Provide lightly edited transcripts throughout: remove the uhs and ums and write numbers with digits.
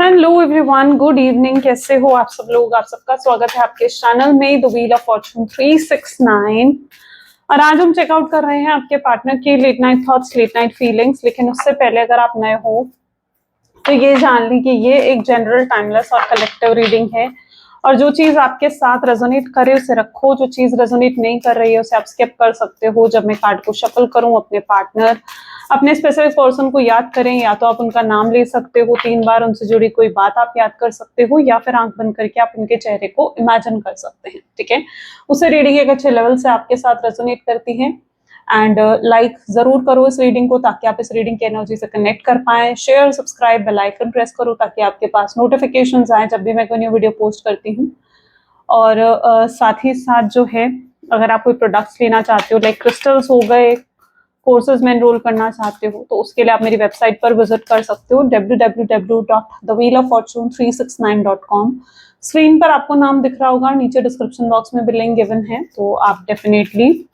Hello everyone, good evening. कैसे हो आप सब लोग? आप सबका स्वागत है आपके चैनल में द व्हील ऑफ फॉर्चून 369। और आज हम चेकआउट कर रहे हैं आपके पार्टनर की late night thoughts, late night feelings. लेकिन उससे पहले अगर आप नए हो तो ये जान ली कि ये एक जनरल, टाइमलेस और कलेक्टिव रीडिंग है। और जो चीज आपके साथ रेजोनेट करे उसे रखो, जो चीज रेजोनेट नहीं कर रही है उसे आप स्किप कर सकते हो। जब मैं कार्ड को शफल करूं, अपने पार्टनर, अपने स्पेसिफिक पर्सन को याद करें। या तो आप उनका नाम ले सकते हो 3 बार, उनसे जुड़ी कोई बात आप याद कर सकते हो, या फिर आंख बंद करके आप उनके चेहरे को इमेजिन कर सकते हैं। ठीक है, उससे रीडिंग एक अच्छे लेवल से आपके साथ रेजोनेट करती है। एंड लाइक जरूर करो इस रीडिंग को ताकि आप इस रीडिंग की एनर्जी से कनेक्ट कर पाए। Share, subscribe, bell icon press करो ताकि आपके पास नोटिफिकेशंस आए जब भी मैं कोई न्यू वीडियो पोस्ट करती हूँ। और साथ ही साथ जो है, अगर आप कोई प्रोडक्ट्स लेना चाहते हो, लाइक क्रिस्टल्स हो गए, कोर्सेज में एनरोल करना चाहते हो, तो उसके लिए आप मेरी वेबसाइट पर विजिट कर सकते हो www.thewheeloffortune369.com। स्क्रीन पर आपको नाम दिख रहा होगा, नीचे डिस्क्रिप्शन बॉक्स में भी लिंक गिवन है, तो आप डेफिनेटली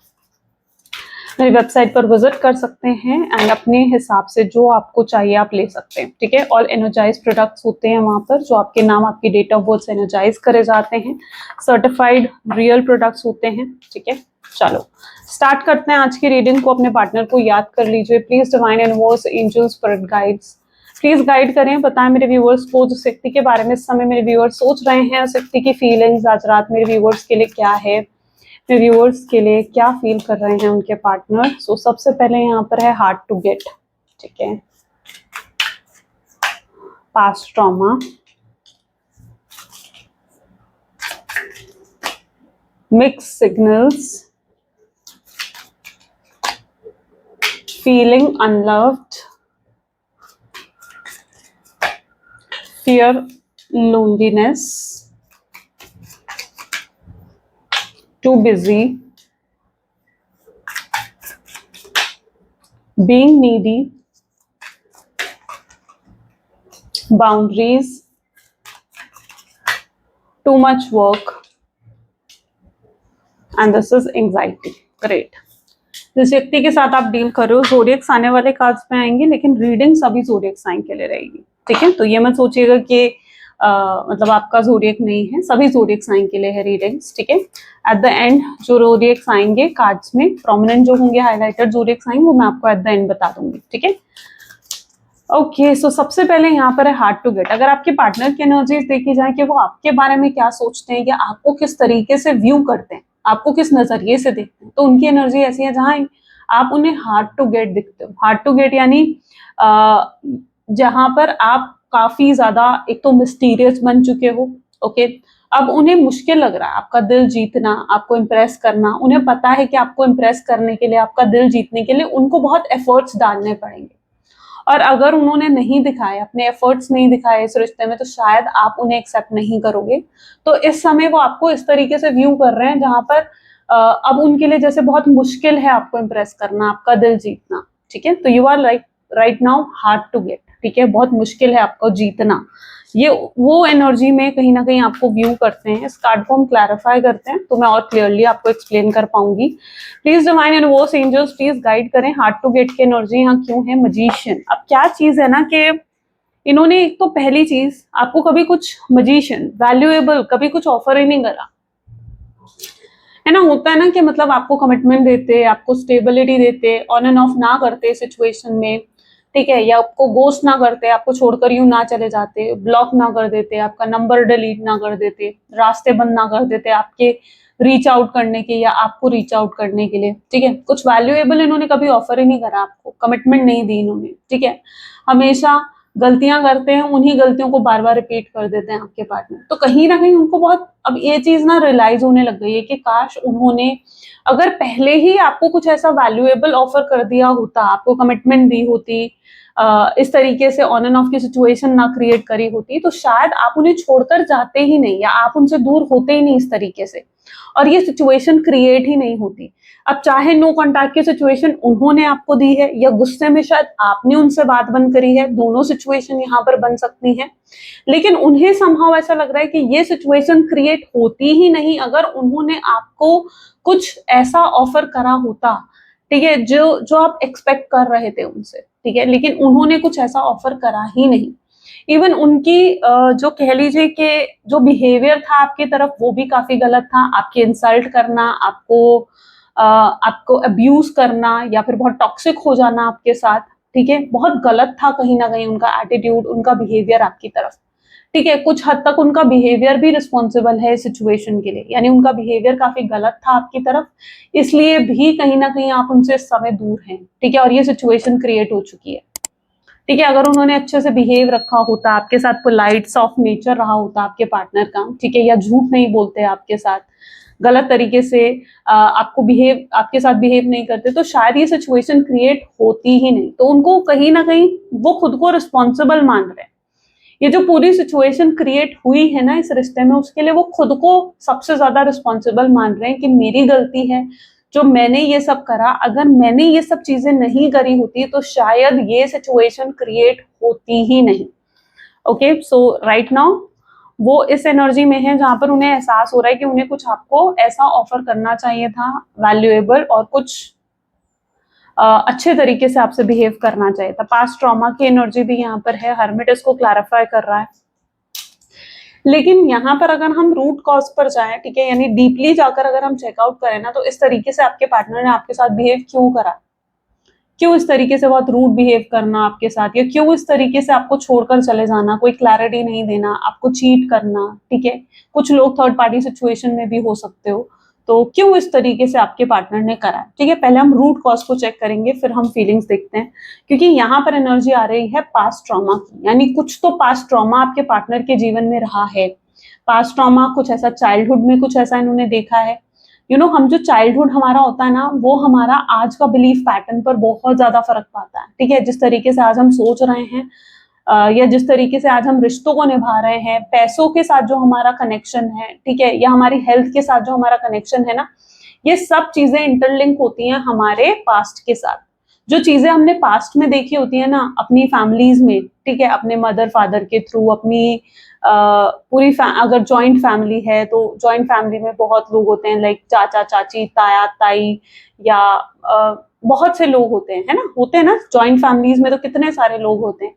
मेरी वेबसाइट पर विजिट कर सकते हैं एंड अपने हिसाब से जो आपको चाहिए आप ले सकते हैं। ठीक है, ऑल एनर्जाइज प्रोडक्ट्स होते हैं वहां पर, जो आपके नाम, आपकी डेट ऑफ बर्थ से एनर्जाइज करे जाते हैं। सर्टिफाइड रियल प्रोडक्ट्स होते हैं। ठीक है, चलो स्टार्ट करते हैं आज की रीडिंग को। अपने पार्टनर को याद कर लीजिए। Please divine universe, angels, spirit guides please guide करें, बताएं मेरे व्यूअर्स को जिस व्यक्ति के बारे में इस समय मेरे व्यूअर्स सोच रहे हैं, उस व्यक्ति की फीलिंग्स आज रात मेरे व्यूअर्स के लिए क्या है, मेरे व्यूअर्स के लिए क्या फील कर रहे हैं उनके पार्टनर। सो सबसे पहले यहाँ पर है हार्ड टू गेट। ठीक है, past trauma, mix signals, feeling unloved, fear, loneliness, too busy, being needy, boundaries, too much work, and this is anxiety. Great. जिस व्यक्ति के साथ आप डील कर रहे हो, ज़ोडिएक्स आने वाले कार्ड्स में आएंगे, लेकिन रीडिंग सभी ज़ोडिएक साइन के लिए रहेगी। ठीक है, तो ये मत सोचिएगा कि मतलब आपका ज़ोडिएक नहीं है, सभी ज़ोडिएक साइन के लिए है रीडिंग्स। ठीक है, एट द एंड जो ज़ोडिएक्स आएंगे कार्ड्स में, प्रोमिनेंट जो होंगे हाईलाइटेड ज़ोडिएक्स आएंगे, वो मैं आपको एट द एंड बता दूंगी। ठीक है, ओके। सो सबसे पहले यहाँ पर है हार्ड टू गेट। अगर आपके पार्टनर की एनर्जीज देखी जाए कि वो आपके बारे में क्या सोचते हैं या आपको किस तरीके से व्यू करते हैं, आपको किस नजरिए से देखते हैं, तो उनकी एनर्जी ऐसी है जहां आप उन्हें हार्ड टू गेट दिखते हो। हार्ड टू गेट यानी जहां पर आप काफी ज्यादा एक तो मिस्टीरियस बन चुके हो। ओके, अब उन्हें मुश्किल लग रहा है आपका दिल जीतना, आपको इम्प्रेस करना। उन्हें पता है कि आपको इम्प्रेस करने के लिए, आपका दिल जीतने के लिए उनको बहुत एफर्ट्स डालने पड़ेंगे, और अगर उन्होंने नहीं दिखाए, अपने एफर्ट्स नहीं दिखाए इस रिश्ते में, तो शायद आप उन्हें एक्सेप्ट नहीं करोगे। तो इस समय वो आपको इस तरीके से व्यू कर रहे हैं जहां पर अब उनके लिए जैसे बहुत मुश्किल है आपको इम्प्रेस करना, आपका दिल जीतना। ठीक है, तो you are like right now hard to get. ठीक है, बहुत मुश्किल है आपको जीतना। ये वो एनर्जी में कहीं ना कहीं आपको व्यू करते हैं। इस कार्ड को हम क्लैरिफाई करते हैं तो मैं और क्लियरली आपको एक्सप्लेन कर पाऊंगी। Please divine universe, angels please guide करें हार्ड टू गेट की एनर्जी यहाँ क्यों है। मजीशियन, अब क्या चीज है ना कि इन्होंने एक तो पहली चीज आपको कभी कुछ मजीशियन वैल्यूएबल कभी कुछ ऑफर ही नहीं करा है ना। होता है ना कि मतलब आपको कमिटमेंट देते, आपको स्टेबिलिटी देते, ऑन एंड ऑफ ना करते सिचुएशन में। ठीक है, या आपको गोस्ट ना करते, आपको छोड़कर यूं ना चले जाते, ब्लॉक ना कर देते, आपका नंबर डिलीट ना कर देते, रास्ते बंद ना कर देते आपके रीच आउट करने के या आपको रीच आउट करने के लिए। ठीक है, कुछ वैल्यूएबल इन्होंने कभी ऑफर ही नहीं करा आपको, कमिटमेंट नहीं दी इन्होंने। ठीक है, हमेशा गलतियां करते हैं, उन्हीं गलतियों को बार बार रिपीट कर देते हैं आपके पार्टनर। तो कहीं ना कहीं उनको बहुत अब ये चीज ना रियलाइज होने लग गई है कि काश उन्होंने अगर पहले ही आपको कुछ ऐसा वैल्यूएबल ऑफर कर दिया होता, आपको कमिटमेंट दी होती, इस तरीके से ऑन एंड ऑफ की सिचुएशन ना क्रिएट करी होती, तो शायद आप उन्हें छोड़कर जाते ही नहीं, या आप उनसे दूर होते ही नहीं इस तरीके से, और ये सिचुएशन क्रिएट ही नहीं होती। अब चाहे नो कॉन्टैक्ट की सिचुएशन उन्होंने आपको दी है, या गुस्से में शायद आपने उनसे बात बंद करी है, दोनों सिचुएशन यहाँ पर बन सकती हैं। लेकिन उन्हें समहाउ ऐसा लग रहा है कि ये सिचुएशन क्रिएट होती ही नहीं अगर उन्होंने आपको कुछ ऐसा ऑफर करा होता। ठीक है, जो जो आप एक्सपेक्ट कर रहे थे उनसे। ठीक है, लेकिन उन्होंने कुछ ऐसा ऑफर करा ही नहीं। इवन उनकी जो कह लीजिए कि जो बिहेवियर था आपकी तरफ वो भी काफी गलत था, आपकी इंसल्ट करना, आपको अब्यूज करना या फिर बहुत टॉक्सिक हो जाना आपके साथ, ठीक है, बहुत गलत था कहीं ना कहीं उनका एटीट्यूड, उनका बिहेवियर आपकी तरफ, ठीक है। कुछ हद तक उनका बिहेवियर भी रिस्पॉन्सिबल है सिचुएशन के लिए, यानी उनका बिहेवियर काफी गलत था आपकी तरफ, इसलिए भी कहीं ना कहीं आप उनसे इस समय दूर हैं, ठीक है, और ये सिचुएशन क्रिएट हो चुकी है, ठीक है। अगर उन्होंने अच्छे से बिहेव रखा होता, आपके साथ पोलाइट सॉफ्ट नेचर रहा होता आपके पार्टनर का, ठीक है, या झूठ नहीं बोलते आपके साथ, गलत तरीके से आपके साथ बिहेव नहीं करते, तो शायद ये सिचुएशन क्रिएट होती ही नहीं। तो उनको कहीं ना कहीं वो खुद को रिस्पॉन्सिबल मान रहे हैं, ये जो पूरी सिचुएशन क्रिएट हुई है ना इस रिश्ते में, उसके लिए वो खुद को सबसे ज्यादा रिस्पॉन्सिबल मान रहे हैं कि मेरी गलती है जो मैंने ये सब करा, अगर मैंने ये सब चीजें नहीं करी होती तो शायद ये सिचुएशन क्रिएट होती ही नहीं। ओके, सो राइट नाउ वो इस एनर्जी में है जहां पर उन्हें एहसास हो रहा है कि उन्हें कुछ आपको ऐसा ऑफर करना चाहिए था वैल्यूएबल, और कुछ अच्छे तरीके से आपसे बिहेव करना चाहिए था। पास्ट ट्रॉमा की एनर्जी भी यहाँ पर है, हर्मिट इसको क्लैरिफाई कर रहा है। लेकिन यहाँ पर अगर हम रूट कॉज पर जाएं, ठीक है, यानी डीपली जाकर अगर हम चेकआउट करें ना, तो इस तरीके से आपके पार्टनर ने आपके साथ बिहेव क्यों करा, क्यों इस तरीके से बहुत रूड बिहेव करना आपके साथ, या क्यों इस तरीके से आपको छोड़कर चले जाना, कोई क्लैरिटी नहीं देना, आपको चीट करना, ठीक है, कुछ लोग थर्ड पार्टी सिचुएशन में भी हो सकते हो, तो क्यों इस तरीके से आपके पार्टनर ने करा, ठीक है। पहले हम रूट कॉज को चेक करेंगे, फिर हम फीलिंग्स देखते हैं, क्योंकि यहाँ पर एनर्जी आ रही है पास्ट ट्रॉमा की, यानी कुछ तो पास्ट ट्रॉमा आपके पार्टनर के जीवन में रहा है। पास्ट ट्रॉमा कुछ ऐसा, चाइल्डहुड में कुछ ऐसा इन्होंने देखा है। हम जो चाइल्डहुड हमारा होता है ना, वो हमारा आज का बिलीफ पैटर्न पर बहुत ज्यादा फर्क पाता है, ठीक है। जिस तरीके से आज हम सोच रहे हैं या जिस तरीके से आज हम रिश्तों को निभा रहे हैं, पैसों के साथ जो हमारा कनेक्शन है, ठीक है, या हमारी हेल्थ के साथ जो हमारा कनेक्शन है ना, ये सब चीजें इंटरलिंक होती हैं हमारे पास्ट के साथ। जो चीजें हमने पास्ट में देखी होती है ना अपनी फैमिलीज में, ठीक है, अपने मदर फादर के थ्रू, अपनी पूरी अगर जॉइंट फैमिली है तो जॉइंट फैमिली में बहुत लोग होते हैं, लाइक चाचा चाची ताया ताई, या बहुत से लोग होते हैं, है ना, होते हैं ना जॉइंट फैमिलीज में, तो कितने सारे लोग होते हैं।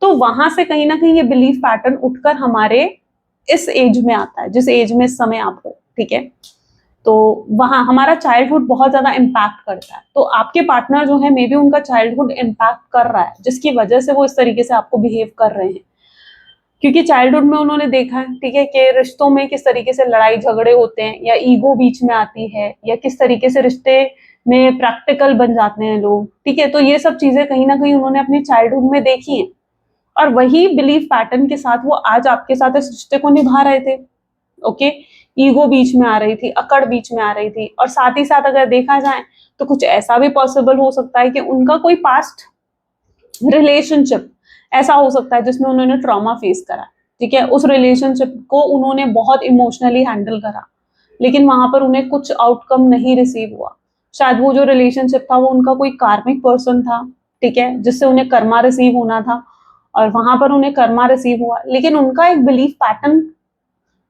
तो वहां से कहीं ना कहीं ये बिलीफ पैटर्न उठकर हमारे इस एज में आता है, जिस एज में इस समय आप हो, ठीक है। तो वहां हमारा चाइल्डहुड बहुत ज्यादा इम्पैक्ट करता है। तो आपके पार्टनर जो है, मे बी उनका चाइल्डहुड इम्पैक्ट कर रहा है, जिसकी वजह से वो इस तरीके से आपको बिहेव कर रहे हैं, क्योंकि चाइल्डहुड में उन्होंने देखा है, ठीक है, कि रिश्तों में किस तरीके से लड़ाई झगड़े होते हैं, या ईगो बीच में आती है, या किस तरीके से रिश्ते में प्रैक्टिकल बन जाते हैं लोग, ठीक है। तो ये सब चीजें कहीं ना कहीं उन्होंने अपने चाइल्डहुड में देखी हैं, और वही बिलीफ पैटर्न के साथ वो आज आपके साथ इस रिश्ते को निभा रहे थे। ओके, ईगो बीच में आ रही थी, अकड़ बीच में आ रही थी, और साथ ही साथ अगर देखा जाए तो कुछ ऐसा भी पॉसिबल हो सकता है कि उनका कोई पास्ट रिलेशनशिप ऐसा हो सकता है जिसमें उन्होंने ट्रॉमा फेस करा, ठीक है, उस रिलेशनशिप को उन्होंने बहुत इमोशनली हैंडल करा, लेकिन वहां पर उन्हें कुछ आउटकम नहीं रिसीव हुआ। शायद वो जो रिलेशनशिप था वो उनका कोई कार्मिक पर्सन था, ठीक है, जिससे उन्हें कर्मा रिसीव होना था, और वहां पर उन्हें कर्मा रिसीव हुआ, लेकिन उनका एक बिलीफ पैटर्न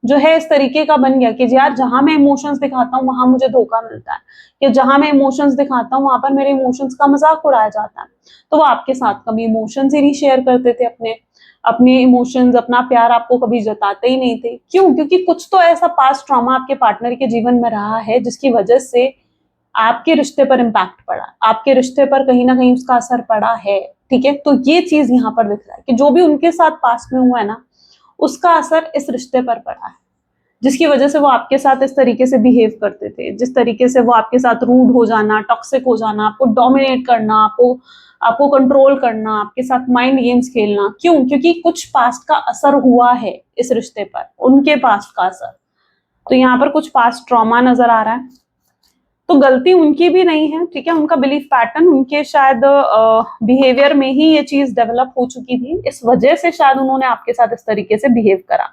जो है इस तरीके का बन गया कि यार जहां मैं इमोशंस दिखाता हूँ वहां मुझे धोखा मिलता है, कि जहां मैं इमोशंस दिखाता हूँ वहां पर मेरे इमोशंस का मजाक उड़ाया जाता है। तो वो आपके साथ कभी इमोशंस ही नहीं शेयर करते थे, अपने अपने इमोशंस, अपना प्यार आपको कभी जताते ही नहीं थे। क्यों? क्योंकि कुछ तो ऐसा पास्ट ट्रॉमा आपके पार्टनर के जीवन में रहा है जिसकी वजह से आपके रिश्ते पर इम्पैक्ट पड़ा, आपके रिश्ते पर कहीं ना कहीं उसका असर पड़ा है, ठीक है। तो ये चीज यहाँ पर दिख रहा है कि जो भी उनके साथ पास्ट में हुआ है ना, उसका असर इस रिश्ते पर पड़ा है, जिसकी वजह से वो आपके साथ इस तरीके से बिहेव करते थे, जिस तरीके से वो आपके साथ रूड हो जाना, टॉक्सिक हो जाना, आपको डोमिनेट करना, आपको कंट्रोल करना, आपके साथ माइंड गेम्स खेलना। क्यों? क्योंकि कुछ पास्ट का असर हुआ है इस रिश्ते पर, उनके पास्ट का असर। तो यहाँ पर कुछ पास्ट ट्रॉमा नजर आ रहा है। तो गलती उनकी भी नहीं है, ठीक है, उनका बिलीफ पैटर्न, उनके शायद बिहेवियर में ही ये चीज डेवलप हो चुकी थी, इस वजह से शायद उन्होंने आपके साथ इस तरीके से बिहेव करा।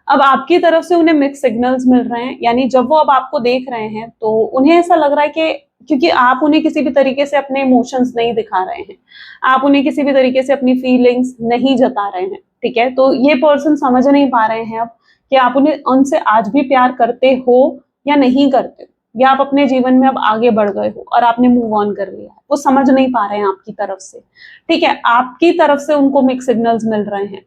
अब आपकी तरफ से उन्हें मिक्स सिग्नल्स मिल रहे हैं, यानी जब वो अब आपको देख रहे हैं तो उन्हें ऐसा लग रहा है कि क्योंकि आप उन्हें किसी भी तरीके से अपने इमोशंस नहीं दिखा रहे हैं, आप उन्हें किसी भी तरीके से अपनी फीलिंग्स नहीं जता रहे हैं, ठीक है, तो ये पर्सन समझ नहीं पा रहे हैं अब कि आप उन्हें उनसे आज भी प्यार करते हो या नहीं करते हो, या आप अपने जीवन में अब आगे बढ़ गए हो और आपने मूव ऑन कर लिया है, वो समझ नहीं पा रहे हैं आपकी तरफ से, ठीक है, आपकी तरफ से उनको मिक्स सिग्नल्स मिल रहे हैं,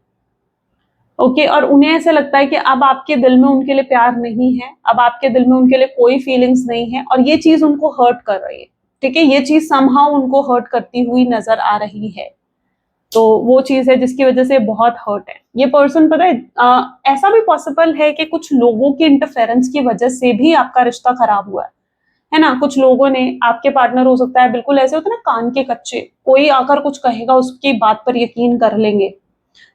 ओके, और उन्हें ऐसा लगता है कि अब आपके दिल में उनके लिए प्यार नहीं है, अब आपके दिल में उनके लिए कोई फीलिंग्स नहीं है, और ये चीज उनको हर्ट कर रही है, ठीक है, ये चीज समहाउ उनको हर्ट करती हुई नजर आ रही है। तो वो चीज है जिसकी वजह से बहुत हर्ट है ये पर्सन। पता है ऐसा भी पॉसिबल है कि कुछ लोगों की इंटरफेरेंस की वजह से भी आपका रिश्ता खराब हुआ है ना। कुछ लोगों ने, आपके पार्टनर हो सकता है बिल्कुल ऐसे होते ना कान के कच्चे, कोई आकर कुछ कहेगा उसकी बात पर यकीन कर लेंगे,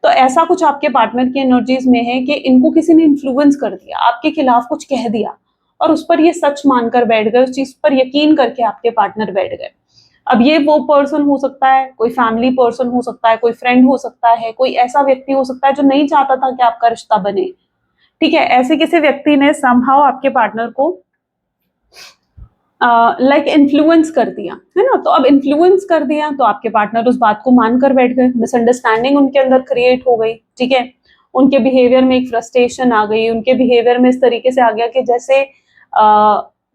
तो ऐसा कुछ आपके पार्टनर की एनर्जीज में है कि इनको किसी ने इन्फ्लुएंस कर दिया, आपके खिलाफ कुछ कह दिया और उस पर ये सच मानकर बैठ गए, उस चीज पर यकीन करके आपके पार्टनर बैठ गए। अब ये वो पर्सन हो सकता है, कोई फैमिली पर्सन हो सकता है, कोई फ्रेंड हो सकता है, कोई ऐसा व्यक्ति हो सकता है जो नहीं चाहता था कि आपका रिश्ता बने, ठीक है, ऐसे किसी व्यक्ति ने समहाउ आपके पार्टनर को लाइक इन्फ्लुएंस कर दिया है ना। तो अब इन्फ्लुएंस कर दिया तो आपके पार्टनर उस बात को मानकर बैठ गए, मिसअंडरस्टैंडिंग उनके अंदर क्रिएट हो गई, ठीक है, उनके बिहेवियर में एक फ्रस्ट्रेशन आ गई, उनके बिहेवियर में इस तरीके से आ गया कि जैसे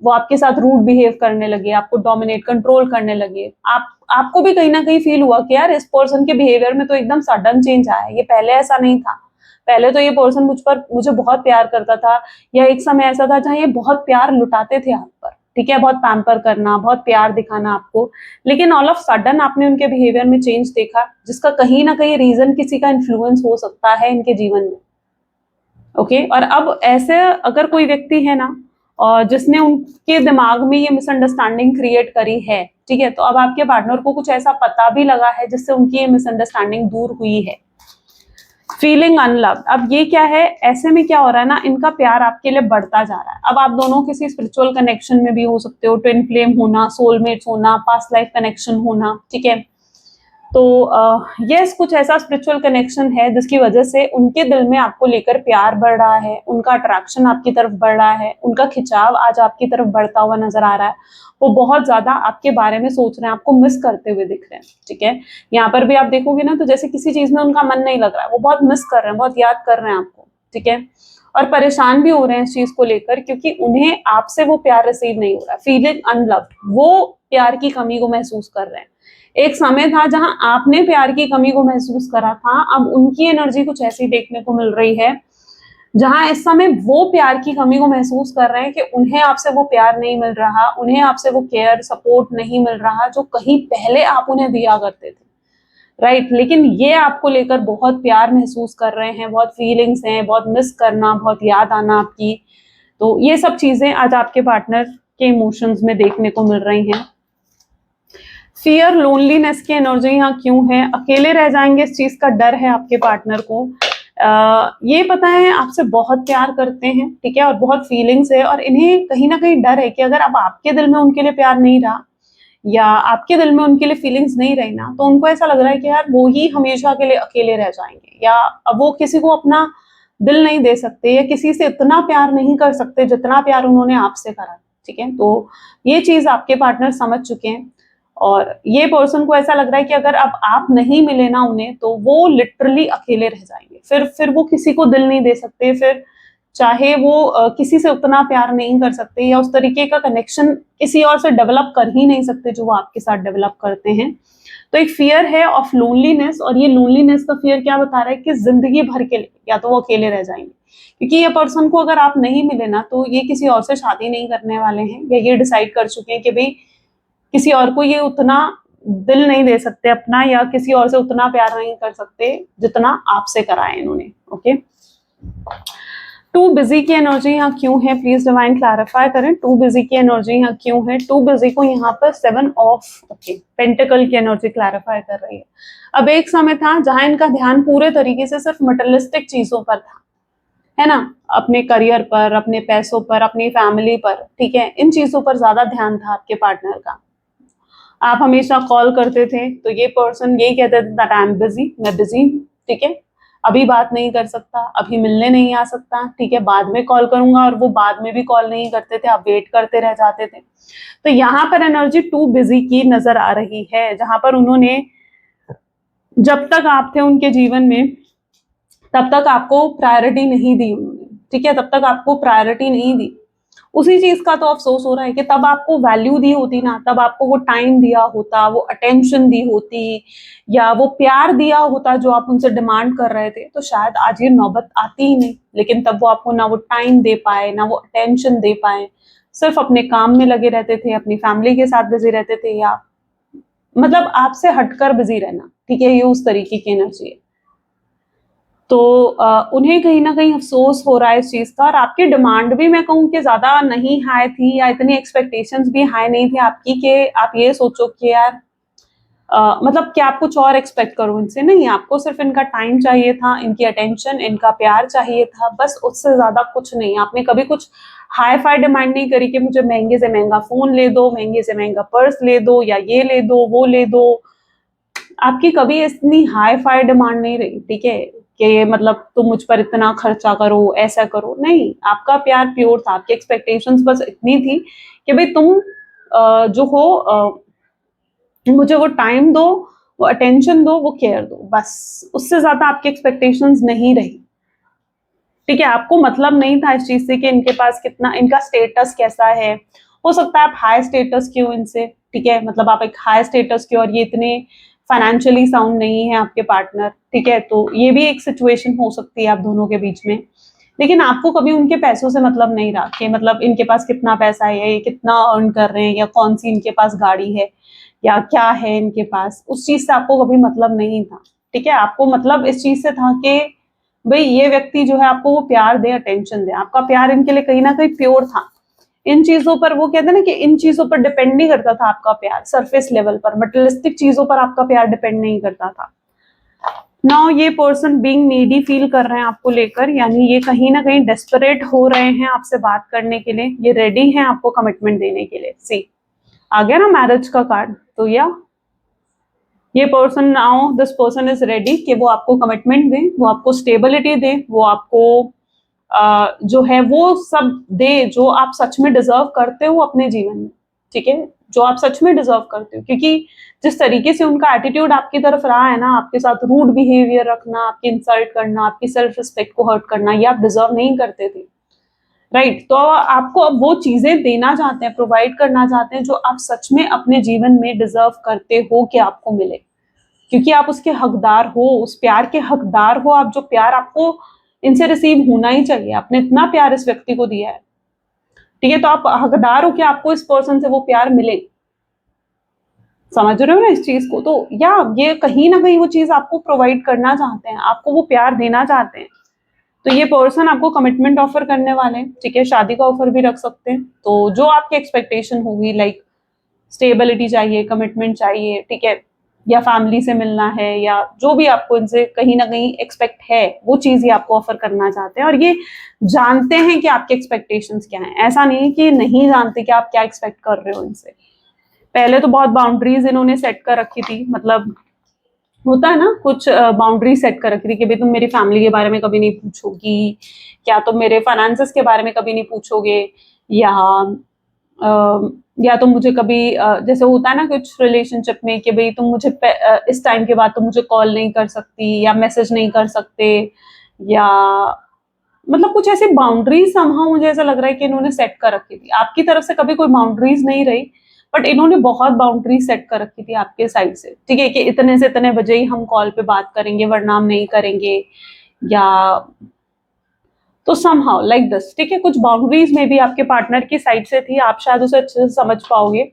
वो आपके साथ रूड बिहेव करने लगे, आपको डोमिनेट कंट्रोल करने लगे। आपको भी कहीं ना कहीं फील हुआ कि यार इस पर्सन के बिहेवियर में तो एकदम सडन चेंज आया है, ये पहले ऐसा नहीं था, पहले तो ये पर्सन मुझे बहुत प्यार करता था, या एक समय ऐसा था जहाँ ये बहुत प्यार लुटाते थे आप पर, ठीक है, बहुत पैम्पर करना, बहुत प्यार दिखाना आपको, लेकिन ऑल ऑफ सडन आपने उनके बिहेवियर में चेंज देखा, जिसका कहीं ना कहीं रीजन किसी का इन्फ्लुएंस हो सकता है इनके जीवन में, ओके। और अब ऐसे अगर कोई व्यक्ति है ना और जिसने उनके दिमाग में ये मिसअंडरस्टैंडिंग क्रिएट करी है, ठीक है, तो अब आपके पार्टनर को कुछ ऐसा पता भी लगा है जिससे उनकी ये मिसअंडरस्टैंडिंग दूर हुई है। फीलिंग अनलव्ड, अब ये क्या है, ऐसे में क्या हो रहा है ना, इनका प्यार आपके लिए बढ़ता जा रहा है। अब आप दोनों किसी स्पिरिचुअल कनेक्शन में भी हो सकते हो, ट्विन फ्लेम होना, सोलमेट्स होना, पास्ट लाइफ कनेक्शन होना, ठीक है। तो यस कुछ ऐसा स्पिरिचुअल कनेक्शन है जिसकी वजह से उनके दिल में आपको लेकर प्यार बढ़ रहा है, उनका अट्रैक्शन आपकी तरफ बढ़ रहा है, उनका खिंचाव आज आपकी तरफ बढ़ता हुआ नजर आ रहा है, वो बहुत ज्यादा आपके बारे में सोच रहे हैं, आपको मिस करते हुए दिख रहे हैं, ठीक है। यहाँ पर भी आप देखोगे ना तो जैसे किसी चीज में उनका मन नहीं लग रहा है, वो बहुत मिस कर रहे हैं, बहुत याद कर रहे हैं आपको, ठीक है, और परेशान भी हो रहे हैं इस चीज को लेकर क्योंकि उन्हें आपसे वो प्यार रिसीव नहीं हो रहा, फीलिंग अनलव्ड, वो प्यार की कमी को महसूस कर रहे हैं। एक समय था जहां आपने प्यार की कमी को महसूस करा था, अब उनकी एनर्जी कुछ ऐसी देखने को मिल रही है जहां इस समय वो प्यार की कमी को महसूस कर रहे हैं कि उन्हें आपसे वो प्यार नहीं मिल रहा, उन्हें आपसे वो केयर सपोर्ट नहीं मिल रहा जो कहीं पहले आप उन्हें दिया करते थे, राइट। लेकिन ये आपको लेकर बहुत प्यार महसूस कर रहे हैं, बहुत फीलिंग्स हैं, बहुत मिस करना, बहुत याद आना आपकी, तो ये सब चीजें आज आपके पार्टनर के इमोशंस में देखने को मिल रही हैं। फियर लोनलीनेस की एनर्जी यहाँ क्यों है, अकेले रह जाएंगे इस चीज का डर है आपके पार्टनर को। ये पता है आपसे बहुत प्यार करते हैं, ठीक है, और बहुत फीलिंग्स है, और इन्हें कहीं ना कहीं डर है कि अगर अब आपके दिल में उनके लिए प्यार नहीं रहा या आपके दिल में उनके लिए फीलिंग्स नहीं रही ना, तो उनको ऐसा लग रहा है कि यार वो ही हमेशा के लिए अकेले रह जाएंगे, या अब वो किसी को अपना दिल नहीं दे सकते या किसी से इतना प्यार नहीं कर सकते जितना प्यार उन्होंने आपसे करा, ठीक है। तो ये चीज आपके पार्टनर समझ चुके हैं, और ये पर्सन को ऐसा लग रहा है कि अगर अब आप नहीं मिले ना उन्हें तो वो लिटरली अकेले रह जाएंगे, फिर वो किसी को दिल नहीं दे सकते, फिर चाहे वो किसी से उतना प्यार नहीं कर सकते या उस तरीके का कनेक्शन किसी और से डेवलप कर ही नहीं सकते जो वो आपके साथ डेवलप करते हैं। तो एक फियर है ऑफ लोनलीनेस, और ये लोनलीनेस का फियर क्या बता रहा है कि जिंदगी भर के लिए या तो वो अकेले रह जाएंगे, क्योंकि ये पर्सन को अगर आप नहीं मिले ना तो ये किसी और से शादी नहीं करने वाले हैं, या ये डिसाइड कर चुके हैं कि भाई किसी और को ये उतना दिल नहीं दे सकते अपना, या किसी और से उतना प्यार नहीं कर सकते जितना आपसे करा है इन्होंने, ओके। टू बिजी की एनर्जी यहाँ क्यों है, प्लीज डिवाइन क्लैरिफाई करें, टू बिजी की एनर्जी यहाँ क्यों है। टू बिजी को यहाँ पर 7 ऑफ पेंटिकल की एनर्जी क्लैरिफाई कर रही है। अब एक समय था जहां इनका ध्यान पूरे तरीके से सिर्फ मटेरियलिस्टिक चीजों पर था, है ना, अपने करियर पर, अपने पैसों पर, अपनी फैमिली पर, ठीक है, इन चीजों पर ज्यादा ध्यान था आपके पार्टनर का। आप हमेशा कॉल करते थे तो ये पर्सन यही कहते थे दैट आई एम बिजी, मैं बिजी, ठीक है, अभी बात नहीं कर सकता, अभी मिलने नहीं आ सकता, ठीक है, बाद में कॉल करूंगा, और वो बाद में भी कॉल नहीं करते थे, आप वेट करते रह जाते थे। तो यहाँ पर एनर्जी टू बिजी की नजर आ रही है, जहां पर उन्होंने जब तक आप थे उनके जीवन में तब तक आपको प्रायोरिटी नहीं दी उन्होंने, ठीक है, तब तक आपको प्रायोरिटी नहीं दी। उसी चीज का तो अफसोस हो रहा है कि तब आपको वैल्यू दी होती ना, तब आपको वो टाइम दिया होता, वो अटेंशन दी होती, या वो प्यार दिया होता जो आप उनसे डिमांड कर रहे थे, तो शायद आज ये नौबत आती ही नहीं। लेकिन तब वो आपको ना वो टाइम दे पाए, ना वो अटेंशन दे पाए, सिर्फ अपने काम में लगे रहते थे, अपनी फैमिली के साथ बिजी रहते थे, या मतलब आपसे हटकर बिजी रहना, ठीक है, ये उस तरीके की एनर्जी है। तो उन्हें कहीं न कहीं अफ़सोस हो रहा है इस चीज़ का, और आपकी डिमांड भी मैं कहूँ कि ज़्यादा नहीं हाई थी, या इतनी एक्सपेक्टेशंस भी हाई नहीं थी आपकी कि आप ये सोचो कि यार मतलब कि आप कुछ और एक्सपेक्ट करो इनसे। नहीं, आपको सिर्फ़ इनका टाइम चाहिए था, इनकी अटेंशन, इनका प्यार चाहिए था, बस उससे ज़्यादा कुछ नहीं। आपने कभी कुछ हाई-फ़ाई डिमांड नहीं करी कि मुझे महँगे से महँगा फ़ोन ले दो, महँगे से महँगा पर्स ले दो, या ये ले दो, वो ले दो। आपकी कभी इतनी हाई-फ़ाई डिमांड नहीं रही, ठीक है? कि मतलब तुम मुझ पर इतना खर्चा करो, ऐसा करो, नहीं, आपका प्यार प्योर था, आपकी एक्सपेक्टेशंस बस इतनी थी कि भई तुम जो हो मुझे वो टाइम दो, वो अटेंशन दो, वो केयर दो, बस। उससे ज़्यादा आपकी एक्सपेक्टेशंस नहीं रही, ठीक है? आपको मतलब नहीं था इस चीज़ से कि इनके पास कितना, इनका स्टेटस कैसा है। हो सकता है आप हाई स्टेटस के हो इनसे, ठीक है? मतलब आप एक हाई स्टेटस के हो और ये इतने फाइनेंशियली साउंड नहीं है आपके पार्टनर, ठीक है? तो ये भी एक सिचुएशन हो सकती है आप दोनों के बीच में। लेकिन आपको कभी उनके पैसों से मतलब नहीं रहा कि मतलब इनके पास कितना पैसा है, ये कितना अर्न कर रहे हैं, या कौन-सी इनके पास गाड़ी है, या क्या है इनके पास, उस चीज़ से आपको कभी मतलब नहीं था, ठीक है? आपको मतलब इस चीज़ से था कि भई ये व्यक्ति जो है आपको वो प्यार दे, अटेंशन दे। आपका प्यार इनके लिए कहीं न कहीं प्योर था। इन चीज़ों पर वो कहते हैं ना कि इन चीज़ों पर डिपेंड नहीं करता था आपका प्यार, सरफेस लेवल पर, मटेरियलिस्टिक चीज़ों पर आपका प्यार डिपेंड नहीं करता था। नाउ ये पर्सन बीइंग नीडी फील कर रहे हैं आपको लेकर, यानी ये कहीं न कहीं डेस्परेट हो रहे हैं आपसे बात करने के लिए, ये रेडी हैं आपको कमिटमेंट देने के लिए। सी, आ गया ना मैरिज का कार्ड, तो या ये person, now this person is ready कि वो आपको कमिटमेंट दे, वो आपको स्टेबिलिटी दे, वो आपको जो है वो सब दे जो आप सच में डिजर्व करते हो अपने जीवन में, ठीक है, जो आप सच में डिजर्व करते हो। क्योंकि जिस तरीके से उनका एटीट्यूड आपकी तरफ रहा है ना, आपके साथ रूड बिहेवियर रखना, आपकी इंसल्ट करना, आपकी सेल्फ रिस्पेक्ट को हर्ट करना, ये आप डिजर्व नहीं करते थे, राइट? तो आपको अब वो चीजें देना चाहते हैं, प्रोवाइड करना चाहते हैं जो आप सच में अपने जीवन में डिजर्व करते हो कि आपको मिले, क्योंकि आप उसके हकदार हो, उस प्यार के हकदार हो आप, जो प्यार आपको इनसे रिसीव होना ही चाहिए। आपने इतना प्यार इस व्यक्ति को दिया है, ठीक है? तो आप हकदार हो कि आपको इस पर्सन से वो प्यार मिले। समझ रहे हो ना इस चीज को? तो या ये कहीं ना कहीं वो चीज आपको प्रोवाइड करना चाहते हैं, आपको वो प्यार देना चाहते हैं। तो ये पर्सन आपको कमिटमेंट ऑफर करने वाले हैं, ठीक है? शादी का ऑफर भी रख सकते हैं। तो जो आपकी एक्सपेक्टेशन होगी, लाइक स्टेबिलिटी चाहिए, कमिटमेंट चाहिए, ठीक है, या फैमिली से मिलना है, या जो भी आपको इनसे कहीं ना कहीं एक्सपेक्ट है, वो चीज ही आपको ऑफर करना चाहते हैं। और ये जानते हैं कि आपके एक्सपेक्टेशंस क्या हैं, ऐसा नहीं कि नहीं जानते कि आप क्या एक्सपेक्ट कर रहे हो इनसे। पहले तो बहुत बाउंड्रीज इन्होंने सेट कर रखी थी, मतलब होता है ना, कुछ बाउंड्री सेट कर रखी थी कि भाई तुम मेरी फैमिली के बारे में कभी नहीं पूछोगी, क्या तुम मेरे फाइनेंसेस के बारे में कभी नहीं पूछोगे, या या तुम मुझे कभी जैसे होता है ना कुछ रिलेशनशिप में कि भाई तुम मुझे इस टाइम के बाद तुम मुझे कॉल नहीं कर सकती, या मैसेज नहीं कर सकते, या मतलब कुछ ऐसी बाउंड्रीज समहाउ मुझे ऐसा लग रहा है कि इन्होंने सेट कर रखी थी। आपकी तरफ से कभी कोई बाउंड्रीज नहीं रही, बट इन्होंने बहुत बाउंड्रीज सेट कर रखी थी आपके साइड से, ठीक है, कि इतने से इतने बजे ही हम कॉल पे बात करेंगे, वरना हम नहीं करेंगे, या तो समहाउ लाइक दिस, ठीक है? कुछ बाउंड्रीज में भी आपके पार्टनर की साइड से थी, आप शायद उसे अच्छे से समझ पाओगे।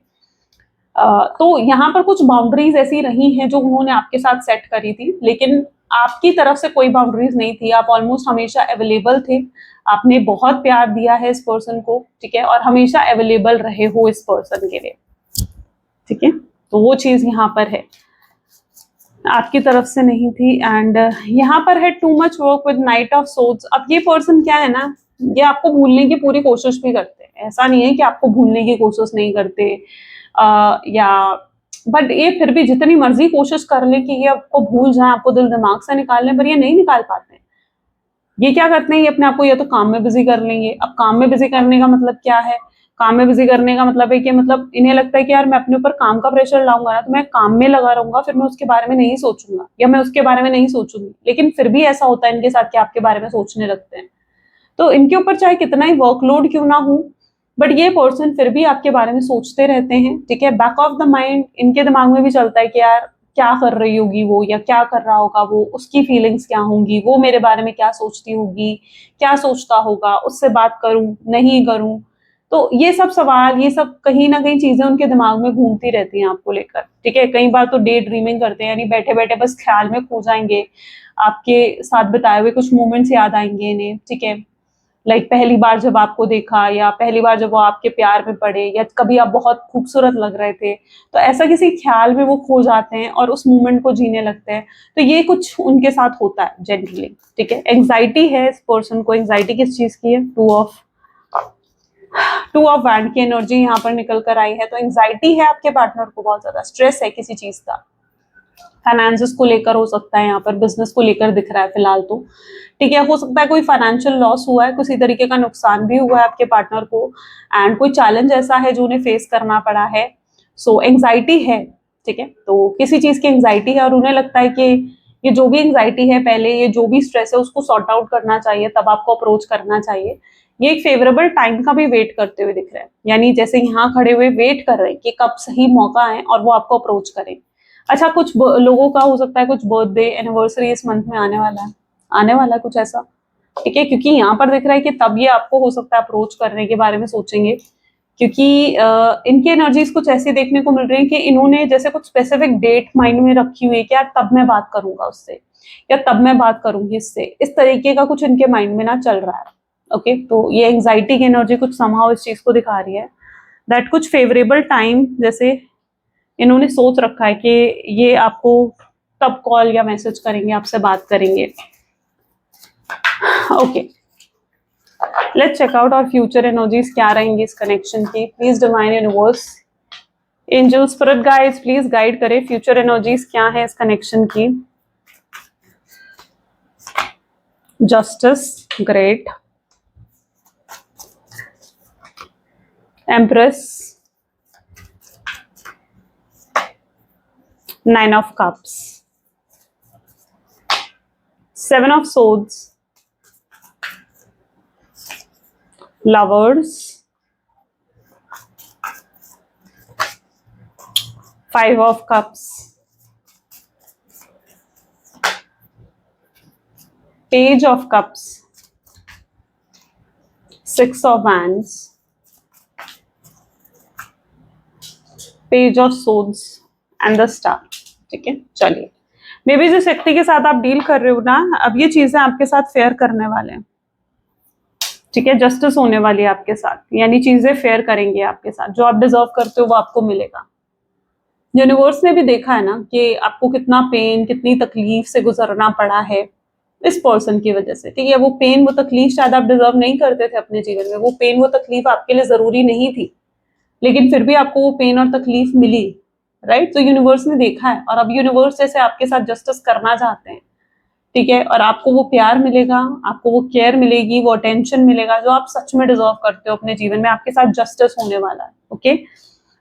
तो यहाँ पर कुछ बाउंड्रीज ऐसी रही हैं जो उन्होंने आपके साथ सेट करी थी, लेकिन आपकी तरफ से कोई बाउंड्रीज नहीं थी। आप ऑलमोस्ट हमेशा अवेलेबल थे, आपने बहुत प्यार दिया है इस पर्सन को, ठीक है, और हमेशा अवेलेबल रहे हो इस पर्सन के लिए, ठीक है? तो वो चीज यहाँ पर है, आपकी तरफ से नहीं थी। एंड यहाँ पर है too much work with night of swords. अब ये पर्सन क्या है ना, ये आपको भूलने की पूरी कोशिश भी करते हैं, ऐसा नहीं है कि आपको भूलने की कोशिश नहीं करते, या बट ये फिर भी जितनी मर्जी कोशिश कर ले कि ये आपको भूल जाए, आपको दिल दिमाग से निकाल लें, पर ये नहीं निकाल पाते हैं। ये क्या करते हैं, ये अपने आप को या तो काम में बिजी कर लेंगे। अब काम में बिजी करने का मतलब क्या है? काम में बिजी करने का मतलब है कि मतलब इन्हें लगता है कि यार मैं अपने ऊपर काम का प्रेशर लाऊंगा ना, तो मैं काम में लगा रहूंगा, फिर मैं उसके बारे में नहीं सोचूंगा, या मैं उसके बारे में नहीं सोचूंगी। लेकिन फिर भी ऐसा होता है इनके साथ कि आपके बारे में सोचने लगते हैं। तो इनके ऊपर चाहे कितना ही वर्कलोड क्यों ना हो, बट ये पर्सन फिर भी आपके बारे में सोचते रहते हैं, ठीक है। बैक ऑफ द माइंड इनके दिमाग में भी चलता है कि यार क्या कर रही होगी वो, या क्या कर रहा होगा वो, उसकी फीलिंग्स क्या होंगी, वो मेरे बारे में क्या सोचती होगी, क्या सोचता होगा, उससे बात करूं नहीं करूं। तो ये सब सवाल, ये सब कहीं ना कहीं चीजें उनके दिमाग में घूमती रहती हैं आपको लेकर, ठीक है। कई बार तो डे ड्रीमिंग करते हैं, यानी बैठे बैठे बस ख्याल में खो जाएंगे, आपके साथ बिताए हुए कुछ मोमेंट्स याद आएंगे इन्हें, ठीक है। लाइक पहली बार जब आपको देखा, या पहली बार जब वो आपके प्यार में पड़े, या कभी आप बहुत खूबसूरत लग रहे थे, तो ऐसा किसी ख्याल में वो खो जाते हैं और उस मोमेंट को जीने लगते हैं। तो ये कुछ उनके साथ होता है जनरली, ठीक है। एंग्जाइटी है इस पर्सन को। एंग्जाइटी किस चीज की है? टू ऑफ वैंड की एनर्जी यहाँ पर निकल कर आई है। तो एंग्जाइटी है आपके पार्टनर को, बहुत ज्यादा स्ट्रेस है किसी चीज का। फाइनेंसेस को लेकर हो सकता है, यहाँ पर बिजनेस को लेकर दिख रहा है फिलहाल तो, ठीक है। हो सकता है कोई फाइनेंशियल लॉस हुआ है, किसी तरीके का नुकसान भी हुआ है आपके पार्टनर को, एंड कोई चैलेंज ऐसा है जो उन्हें फेस करना पड़ा है। सो एंग्जाइटी है, ठीक है। तो किसी चीज की एंग्जाइटी है और उन्हें लगता है कि ये जो भी एंग्जाइटी है, पहले ये जो भी स्ट्रेस है उसको सॉर्ट आउट करना चाहिए, तब आपको अप्रोच करना चाहिए। ये एक फेवरेबल टाइम का भी वेट करते हुए दिख रहे हैं, यानी जैसे यहाँ खड़े हुए वेट कर रहे हैं कि कब सही मौका है और वो आपको अप्रोच करें। अच्छा, कुछ लोगों का हो सकता है कुछ बर्थडे एनिवर्सरी इस मंथ में आने वाला है, आने वाला है कुछ ऐसा, ठीक है। क्योंकि यहाँ पर दिख रहा है कि तब ये आपको हो सकता है अप्रोच करने के बारे में सोचेंगे, क्योंकि इनकी एनर्जीज कुछ ऐसी देखने को मिल रही है कि इन्होंने जैसे कुछ स्पेसिफिक डेट माइंड में रखी हुई है कि यार तब मैं बात करूंगा उससे, या तब मैं बात करूंगी इससे, इस तरीके का कुछ इनके माइंड में ना चल रहा है। ओके, तो ये एंग्जाइटी की एनर्जी कुछ समहाउ इस चीज को दिखा रही है, दैट कुछ फेवरेबल टाइम जैसे इन्होंने सोच रखा है कि ये आपको कब कॉल या मैसेज करेंगे, आपसे बात करेंगे। ओके, लेट्स चेक आउट और फ्यूचर एनर्जीज क्या रहेंगी इस कनेक्शन की। Please divine universe, angel, spirit guides please guide करें, फ्यूचर एनर्जीज क्या है इस कनेक्शन की। Justice, great, empress, nine of cups, seven of swords, lovers, five of cups, page of cups, six of wands, page of swords and the star, ठीक है। चलिए, may be जिस व्यक्ति के साथ आप डील कर रहे हो ना, अब ये चीजें आपके साथ फेयर करने वाले हैं, ठीक है। जस्टिस होने वाली है आपके साथ, यानी चीजें फेयर करेंगे आपके साथ, जो आप डिजर्व करते हो वो आपको मिलेगा। यूनिवर्स ने भी देखा है ना कि आपको कितना पेन, कितनी तकलीफ से गुजरना पड़ा है इस पर्सन की वजह से, ठीक है। वो पेन, वो तकलीफ शायद आप डिजर्व नहीं करते थे अपने जीवन में, वो पेन, वो तकलीफ आपके लिए जरूरी नहीं थी, लेकिन फिर भी आपको वो पेन और तकलीफ मिली, राइट। तो यूनिवर्स ने देखा है, और अब यूनिवर्स जैसे आपके साथ जस्टिस करना चाहते हैं, ठीक है। और आपको वो प्यार मिलेगा, आपको वो केयर मिलेगी, वो अटेंशन मिलेगा जो आप सच में डिजर्व करते हो अपने जीवन में। आपके साथ जस्टिस होने वाला है, ओके।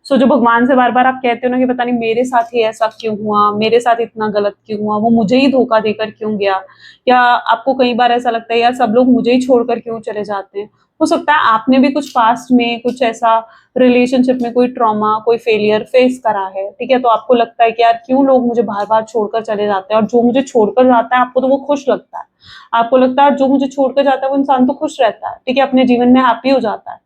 सो जो भगवान से बार बार आप कहते हो ना कि पता नहीं मेरे साथ ही ऐसा क्यों हुआ, मेरे साथ इतना गलत क्यों हुआ, वो मुझे ही धोखा देकर क्यों गया, या आपको कई बार ऐसा लगता है यार सब लोग मुझे ही छोड़कर क्यों चले जाते हैं। हो सकता है आपने भी कुछ पास्ट में कुछ ऐसा रिलेशनशिप में कोई ट्रॉमा, कोई फेलियर फेस करा है, ठीक है। तो आपको लगता है कि यार क्यों लोग मुझे बार बार छोड़कर चले जाते हैं, और जो मुझे छोड़कर जाता है आपको तो वो खुश लगता है, आपको लगता है जो मुझे छोड़कर जाता है वो इंसान तो खुश रहता है, ठीक है, अपने जीवन में हैप्पी हो जाता है,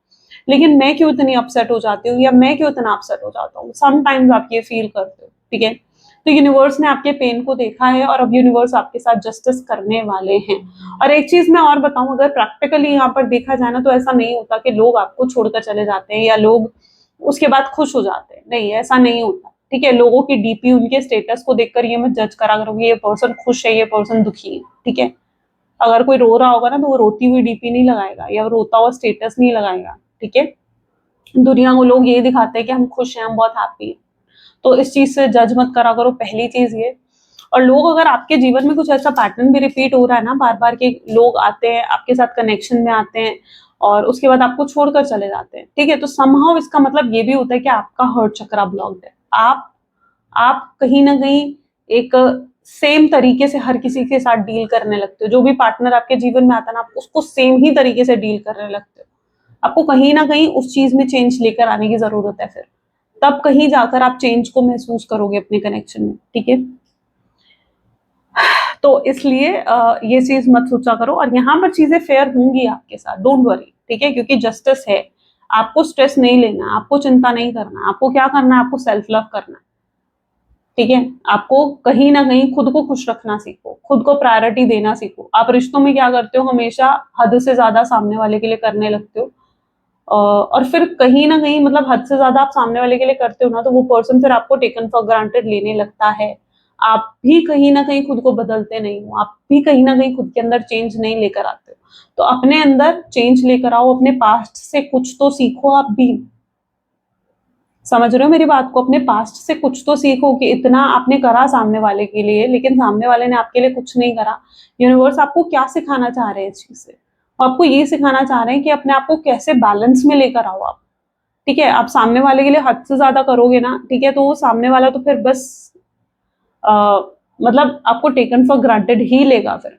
लेकिन मैं क्यों इतनी अपसेट हो जाती हूँ, या मैं क्यों इतना अपसेट हो जाता हूँ। समटाइम्स आप ये फील करते हो, ठीक है। तो यूनिवर्स ने आपके पेन को देखा है, और अब यूनिवर्स आपके साथ जस्टिस करने वाले हैं। और एक चीज मैं और बताऊं, अगर प्रैक्टिकली यहाँ पर देखा जाए ना, तो ऐसा नहीं होता कि लोग आपको छोड़कर चले जाते हैं या लोग उसके बाद खुश हो जाते हैं, नहीं, ऐसा नहीं होता, ठीक है। लोगों की डीपी, उनके स्टेटस को देखकर ये मत जज करा करो ये पर्सन खुश है, ये पर्सन दुखी है, ठीक है। अगर कोई रो रहा होगा ना, तो वो रोती हुई डीपी नहीं लगाएगा, या रोता हुआ स्टेटस नहीं लगाएगा, ठीक है। दुनिया को लोग ये दिखाते हैं कि हम खुश हैं, हम बहुत हैप्पी हैं, तो इस चीज से जज मत करा करो, पहली चीज ये। और लोग, अगर आपके जीवन में कुछ ऐसा पैटर्न भी रिपीट हो रहा है ना, बार बार के लोग आते हैं आपके साथ कनेक्शन में आते हैं और उसके बाद आपको छोड़कर चले जाते हैं, ठीक है, तो समहाउ इसका मतलब ये भी होता है कि आपका हर्ट चक्रा ब्लॉक्ड है। आप कहीं ना कहीं एक सेम तरीके से हर किसी के साथ डील करने लगते हो, जो भी पार्टनर आपके जीवन में आता है ना, आप उसको सेम ही तरीके से डील करने लगते हो। आपको कहीं ना कहीं उस चीज में चेंज लेकर आने की जरूरत है, फिर तब कहीं जाकर आप चेंज को महसूस करोगे अपने कनेक्शन में, ठीक है। तो इसलिए ये चीज मत सोचा करो, और यहाँ पर चीजें फेयर होंगी आपके साथ, डोंट वरी, ठीक है, क्योंकि जस्टिस है। आपको स्ट्रेस नहीं लेना, आपको चिंता नहीं करना, आपको क्या करना है, आपको सेल्फ लव करना है, ठीक है। आपको कहीं ना कहीं खुद को खुश रखना सीखो, खुद को प्रायोरिटी देना सीखो। आप रिश्तों में क्या करते हो, हमेशा हद से ज्यादा सामने वाले के लिए करने लगते हो, और फिर कहीं ना कहीं मतलब हद से ज्यादा आप सामने वाले के लिए करते हो ना, तो वो पर्सन फिर आपको टेकन फॉर ग्रांटेड लेने लगता है। आप भी कहीं ना कहीं खुद को बदलते नहीं हो, आप भी कहीं ना कहीं खुद के अंदर चेंज नहीं लेकर आते हो। तो अपने अंदर चेंज लेकर आओ, अपने पास्ट से कुछ तो सीखो। आप भी समझ रहे हो मेरी बात को, अपने पास्ट से कुछ तो सीखो कि इतना आपने करा सामने वाले के लिए, लेकिन सामने वाले ने आपके लिए कुछ नहीं करा। यूनिवर्स आपको क्या सिखाना चाह रहे हैं इस चीज से, वो आपको ये सिखाना चाह रहे हैं कि अपने आप को कैसे बैलेंस में लेकर आओ आप, ठीक है। आप सामने वाले के लिए हद से ज्यादा करोगे ना, ठीक है, तो वो सामने वाला तो फिर बस आ, मतलब आपको टेकन फॉर ग्रांटेड ही लेगा फिर,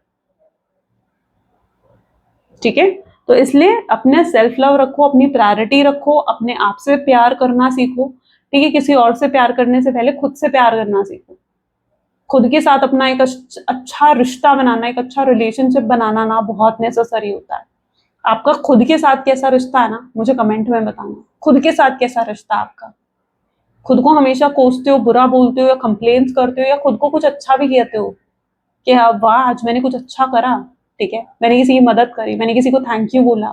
ठीक है। तो इसलिए अपने सेल्फ लव रखो, अपनी प्रायोरिटी रखो, अपने आप से प्यार करना सीखो, ठीक है। किसी और से प्यार करने से पहले खुद से प्यार करना सीखो। खुद के साथ अपना एक अच्छा रिश्ता बनाना, एक अच्छा रिलेशनशिप बनाना ना बहुत नेसेसरी होता है। आपका खुद के साथ कैसा रिश्ता है ना, मुझे कमेंट में बताना। खुद के साथ कैसा रिश्ता है आपका? खुद को हमेशा कोसते हो, बुरा बोलते हो, या कंप्लेन्स करते हो, या खुद को कुछ अच्छा भी कहते हो कि हाँ वाह आज मैंने कुछ अच्छा करा, ठीक है, मैंने किसी की मदद करी, मैंने किसी को थैंक यू बोला,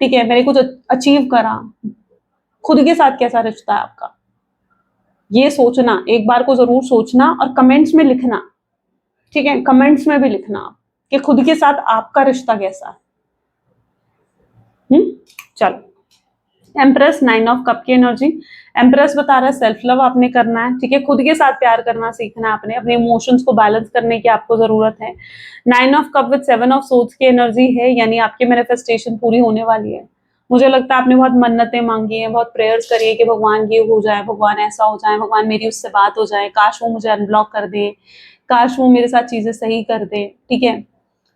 ठीक है, मैंने कुछ अचीव करा। खुद के साथ कैसा रिश्ता है आपका, ये सोचना, एक बार को जरूर सोचना और कमेंट्स में लिखना, ठीक है। कमेंट्स में भी लिखना कि खुद के साथ आपका रिश्ता कैसा है। चलो, एम्प्रेस, 9 ऑफ कप की एनर्जी। एम्प्रेस बता रहा है सेल्फ लव आपने करना है, ठीक है, खुद के साथ प्यार करना सीखना है आपने, अपने इमोशंस को बैलेंस करने की आपको जरूरत है। 9 of cup with 7 of swords की एनर्जी है, यानी आपकी मैनिफेस्टेशन पूरी होने वाली है। मुझे लगता है आपने बहुत मन्नतें मांगी हैं, बहुत प्रेयर्स करी है कि भगवान ये हो जाए, भगवान ऐसा हो जाए, भगवान मेरी उससे बात हो जाए, काश वो मुझे अनब्लॉक कर दे, काश वो मेरे साथ चीजें सही कर दे, ठीक है,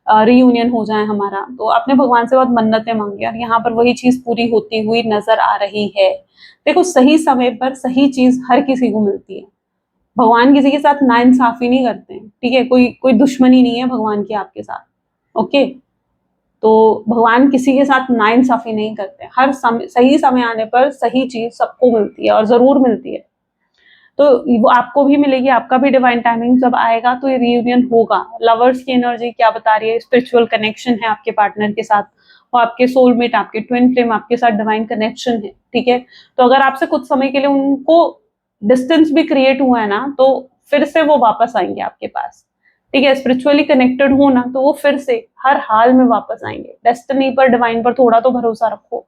रीयूनियन हो जाए हमारा। तो आपने भगवान से बहुत मन्नतें मांगी और यहाँ पर वही चीज पूरी होती हुई नजर आ रही है। देखो, सही समय पर सही चीज हर किसी को मिलती है। भगवान किसी के साथ नाइंसाफी नहीं करते हैं, ठीक है, कोई कोई दुश्मनी नहीं है भगवान की आपके साथ, ओके। तो भगवान किसी के साथ नाइंसाफी नहीं करते, हर समय सही समय आने पर सही चीज सबको मिलती है, और जरूर मिलती है। तो वो आपको भी मिलेगी, आपका भी डिवाइन टाइमिंग जब आएगा तो ये रियूनियन होगा। लवर्स की एनर्जी क्या बता रही है, स्पिरिचुअल कनेक्शन है आपके पार्टनर के साथ, वो आपके सोलमेट, आपके ट्विन फ्लेम आपके साथ डिवाइन कनेक्शन है, ठीक है। तो अगर आपसे कुछ समय के लिए उनको डिस्टेंस भी क्रिएट हुआ है ना, तो फिर से वो वापस आएंगे आपके पास, ठीक है। स्पिरिचुअली कनेक्टेड हो ना, तो वो फिर से हर हाल में वापस आएंगे। डेस्टिनी पर, डिवाइन पर थोड़ा तो भरोसा रखो,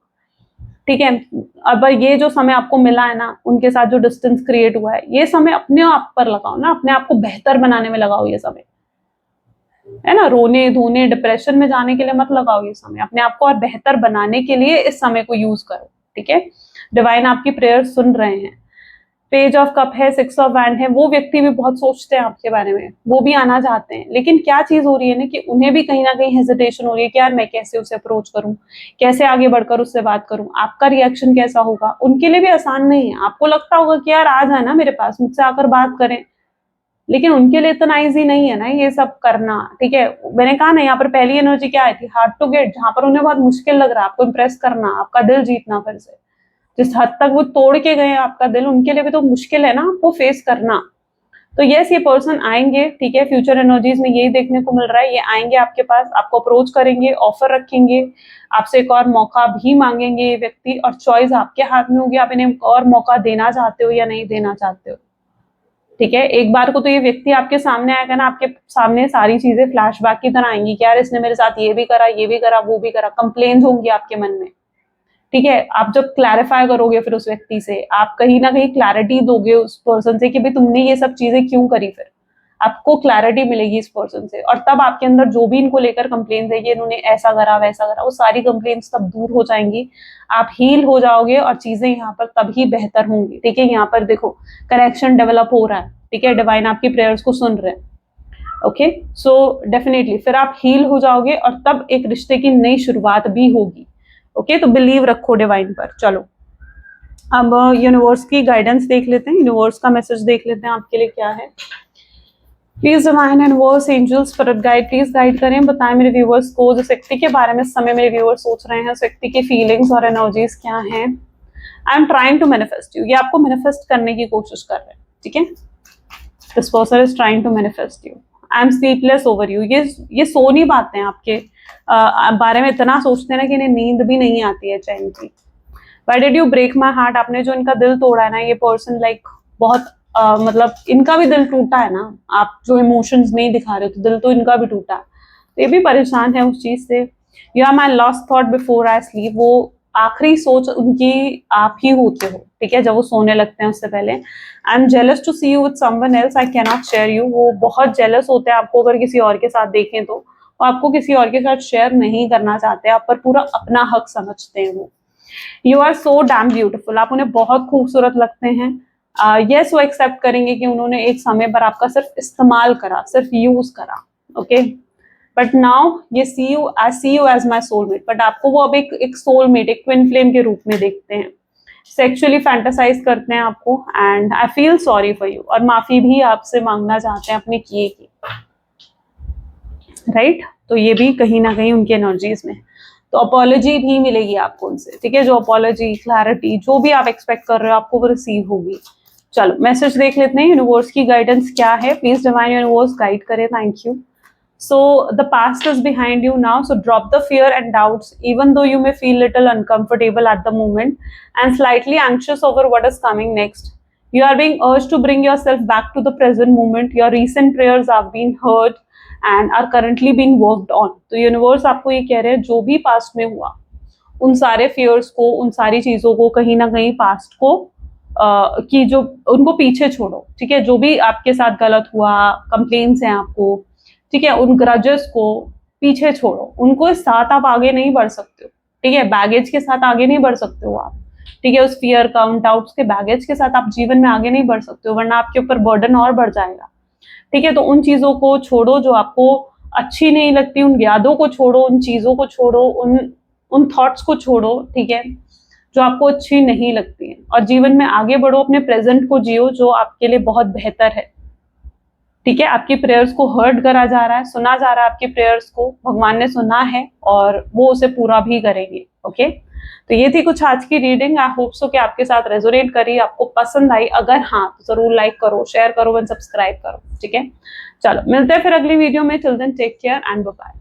ठीक है। अब ये जो समय आपको मिला है ना, उनके साथ जो डिस्टेंस क्रिएट हुआ है, ये समय अपने आप पर लगाओ ना, अपने आप को बेहतर बनाने में लगाओ ये समय, है ना। रोने धोने डिप्रेशन में जाने के लिए मत लगाओ ये समय, अपने आप को और बेहतर बनाने के लिए इस समय को यूज करो, ठीक है। डिवाइन आपकी प्रेयर सुन रहे हैं। पेज ऑफ कप है, 6 ऑफ वैंड है, वो व्यक्ति भी बहुत सोचते हैं आपके बारे में, वो भी आना चाहते हैं, लेकिन क्या चीज हो रही है ना कि उन्हें भी कहीं ना कहीं हेजिटेशन हो रही है कि यार मैं कैसे उसे अप्रोच करूं, कैसे आगे बढ़कर उससे बात करूं, आपका रिएक्शन कैसा होगा। उनके लिए भी आसान नहीं है। आपको लगता होगा कि यार आ जाए ना मेरे पास, मुझसे आकर बात करें, लेकिन उनके लिए इतना ईजी नहीं है ना ये सब करना, ठीक है। मैंने कहा ना, यहाँ पर पहली एनर्जी क्या आई थी, हार्ड टू गेट, जहां पर उन्हें बहुत मुश्किल लग रहा है आपको इम्प्रेस करना, आपका दिल जीतना फिर से। जिस हद तक वो तोड़ के गए आपका दिल, उनके लिए भी तो मुश्किल है ना आपको फेस करना। तो यस, ये पर्सन आएंगे, ठीक है। फ्यूचर एनर्जीज में यही देखने को मिल रहा है, ये आएंगे आपके पास, आपको अप्रोच करेंगे, ऑफर रखेंगे, आपसे एक और मौका भी मांगेंगे ये व्यक्ति, और चॉइस आपके हाथ में होगी, आप इन्हें एक और मौका देना चाहते हो या नहीं देना चाहते हो, ठीक है। एक बार को तो ये व्यक्ति आपके सामने आएगा ना, आपके सामने सारी चीजें फ्लैशबैक की तरह आएंगी कि यार इसने मेरे साथ ये भी करा, ये भी करा, वो भी करा, कंप्लेन होंगी आपके मन में, ठीक है। आप जब क्लैरिफाई करोगे फिर उस व्यक्ति से, आप कहीं ना कहीं क्लैरिटी दोगे उस पर्सन से कि भाई तुमने ये सब चीजें क्यों करी, फिर आपको क्लैरिटी मिलेगी इस पर्सन से, और तब आपके अंदर जो भी इनको लेकर कंप्लेन है कि इन्होंने ऐसा करा वैसा करा, वो सारी कंप्लेन्स तब दूर हो जाएंगी, आप हील हो जाओगे, और चीजें यहाँ पर तभी बेहतर होंगी, ठीक है। यहाँ पर देखो कनेक्शन डेवलप हो रहा है, ठीक है, डिवाइन आपकी प्रेयर्स को सुन रहे हैं, ओके। सो डेफिनेटली फिर आप हील हो जाओगे, और तब एक रिश्ते की नई शुरुआत भी होगी, ओके, तो बिलीव रखो डिवाइन पर। चलो अब यूनिवर्स की गाइडेंस देख लेते हैं, यूनिवर्स का मैसेज देख लेते हैं आपके लिए क्या है। Please divine universe angels spirit guide, please guide करें, बताएं मेरे व्यूअर्स को जिस व्यक्ति के बारे में इस समय मेरे व्यूअर्स सोच रहे हैं, उस व्यक्ति की फीलिंग्स और एनर्जीज क्या हैं। I am trying to manifest you, ये आपको मैनिफेस्ट करने की कोशिश कर रहे हैं, ठीक है। This person is trying to manifest you. I am sleepless over you, ये सो नहीं पाते हैं आपके बारे में, इतना सोचते हैं ना कि इन्हें नींद भी नहीं आती है चैन की। Why did you break my heart, आपने जो इनका दिल तोड़ा है ना, ये पर्सन लाइक बहुत मतलब इनका भी दिल टूटा है ना, आप जो इमोशंस नहीं दिखा रहे हो तो दिल तो इनका भी टूटा है, तो ये भी परेशान है उस चीज से। You are my last thought before I sleep, वो आखिरी सोच उनकी आप ही होते हो, ठीक है, जब वो सोने लगते हैं उससे पहले। I am jealous to see you with someone else, I can not share you, वो बहुत जेलस होते हैं आपको अगर किसी और के साथ देखें तो, वो आपको किसी और के साथ शेयर नहीं करना चाहते, आप पर पूरा अपना हक समझते हैं वो। You are so damn beautiful, आप उन्हें बहुत खूबसूरत लगते हैं। यस वो एक्सेप्ट करेंगे कि उन्होंने एक समय पर आपका सिर्फ इस्तेमाल करा, सिर्फ यूज करा, ओके। बट नाउ ये see you as my soulmate, but आपको वो अब एक सोलमेट, एक ट्विन फ्लेम के रूप में देखते हैं, सेक्सुअली फैंटासाइज करते हैं आपको, and I feel sorry for you, और माफी भी आपसे मांगना चाहते हैं अपने किए की, राइट। तो ये भी कहीं ना कहीं उनकी एनर्जीज में, तो अपॉलॉजी भी मिलेगी आपको उनसे, ठीक है। जो अपॉलॉजी, क्लैरिटी, जो भी आप एक्सपेक्ट कर रहे हो आपको वो रिसीव होगी। चलो मैसेज देख लेते हैं, यूनिवर्स की गाइडेंस क्या है, प्लीज डिवाइन यूनिवर्स गाइड करे, thank you. So the past is behind you now, so drop the fear and doubts, even though you may feel little uncomfortable at the moment and slightly anxious over what is coming next. You are being urged to bring yourself back to the present moment. Your recent prayers have been heard and are currently being worked on. तो universe आपको ये कह रहे हैं जो भी past में हुआ, उन सारे फियर्स को, उन सारी चीजों को, कहीं ना कहीं पास्ट को कि जो उनको पीछे छोड़ो, ठीक है। जो भी आपके साथ गलत हुआ, कंप्लेन्स हैं आपको, ठीक है, उन ग्रजेस को पीछे छोड़ो, उनको साथ आप आगे नहीं बढ़ सकते हो, ठीक है। बैगेज के साथ आगे नहीं बढ़ सकते हो आप, ठीक है। उस फियर का, उन डाउट्स के बैगेज के साथ आप जीवन में आगे नहीं बढ़ सकते हो, वरना आपके ऊपर बर्डन और बढ़ जाएगा, ठीक है। तो उन चीजों को छोड़ो जो आपको अच्छी नहीं लगती, उन यादों को छोड़ो, उन चीजों को छोड़ो, उन थॉट्स को छोड़ो, ठीक है, जो आपको अच्छी नहीं लगती है, और जीवन में आगे बढ़ो, अपने प्रेजेंट को जियो जो आपके लिए बहुत बेहतर है, ठीक है। आपकी प्रेयर्स को हर्ट करा जा रहा है, सुना जा रहा है, आपकी प्रेयर्स को भगवान ने सुना है और वो उसे पूरा भी करेंगे, ओके। तो ये थी कुछ आज की रीडिंग, आई होप सो कि आपके साथ रेजोनेट करी, आपको पसंद आई, अगर हाँ तो जरूर लाइक करो, शेयर करो एंड सब्सक्राइब करो, ठीक है। चलो मिलते हैं फिर अगली वीडियो में, till then take care and bye bye.